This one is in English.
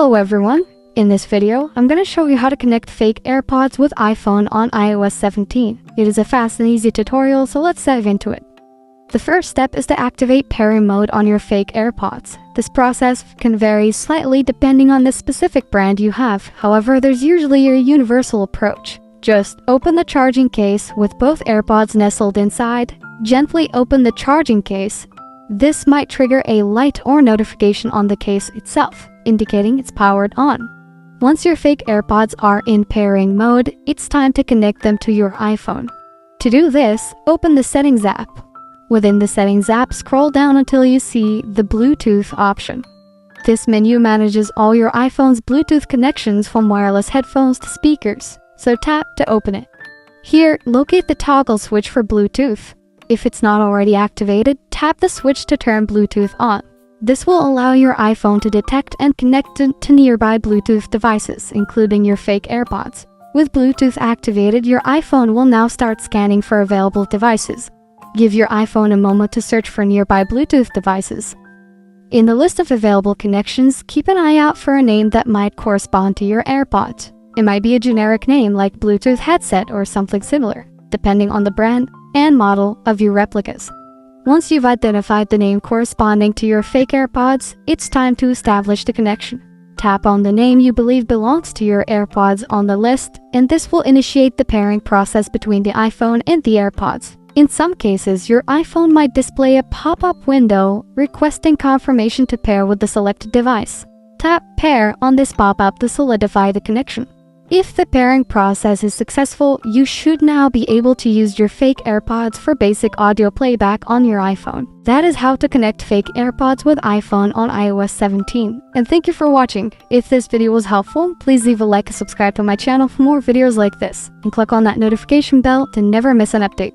Hello everyone! In this video, I'm going to show you how to connect fake AirPods with iPhone on iOS 17. It is a fast and easy tutorial, so let's dive into it. The first step is to activate pairing mode on your fake AirPods. This process can vary slightly depending on the specific brand you have, however there's usually a universal approach. Just open the charging case with both AirPods nestled inside, gently open the charging case. This might trigger a light or notification on the case itself, indicating it's powered on. Once your fake AirPods are in pairing mode, it's time to connect them to your iPhone. To do this, open the Settings app. Within the Settings app, scroll down until you see the Bluetooth option. This menu manages all your iPhone's Bluetooth connections from wireless headphones to speakers, so tap to open it. Here, locate the toggle switch for Bluetooth. If it's not already activated, tap the switch to turn Bluetooth on. This will allow your iPhone to detect and connect to nearby Bluetooth devices, including your fake AirPods. With Bluetooth activated, your iPhone will now start scanning for available devices. Give your iPhone a moment to search for nearby Bluetooth devices. In the list of available connections, keep an eye out for a name that might correspond to your AirPods. It might be a generic name like Bluetooth headset or something similar, depending on the brand and model of your replicas. Once you've identified the name corresponding to your fake AirPods, it's time to establish the connection. Tap on the name you believe belongs to your AirPods on the list, and this will initiate the pairing process between the iPhone and the AirPods. In some cases, your iPhone might display a pop-up window requesting confirmation to pair with the selected device. Tap Pair on this pop-up to solidify the connection. If the pairing process is successful, you should now be able to use your fake AirPods for basic audio playback on your iPhone. That is how to connect fake AirPods with iPhone on iOS 17. And thank you for watching. If this video was helpful, please leave a like and subscribe to my channel for more videos like this. And click on that notification bell to never miss an update.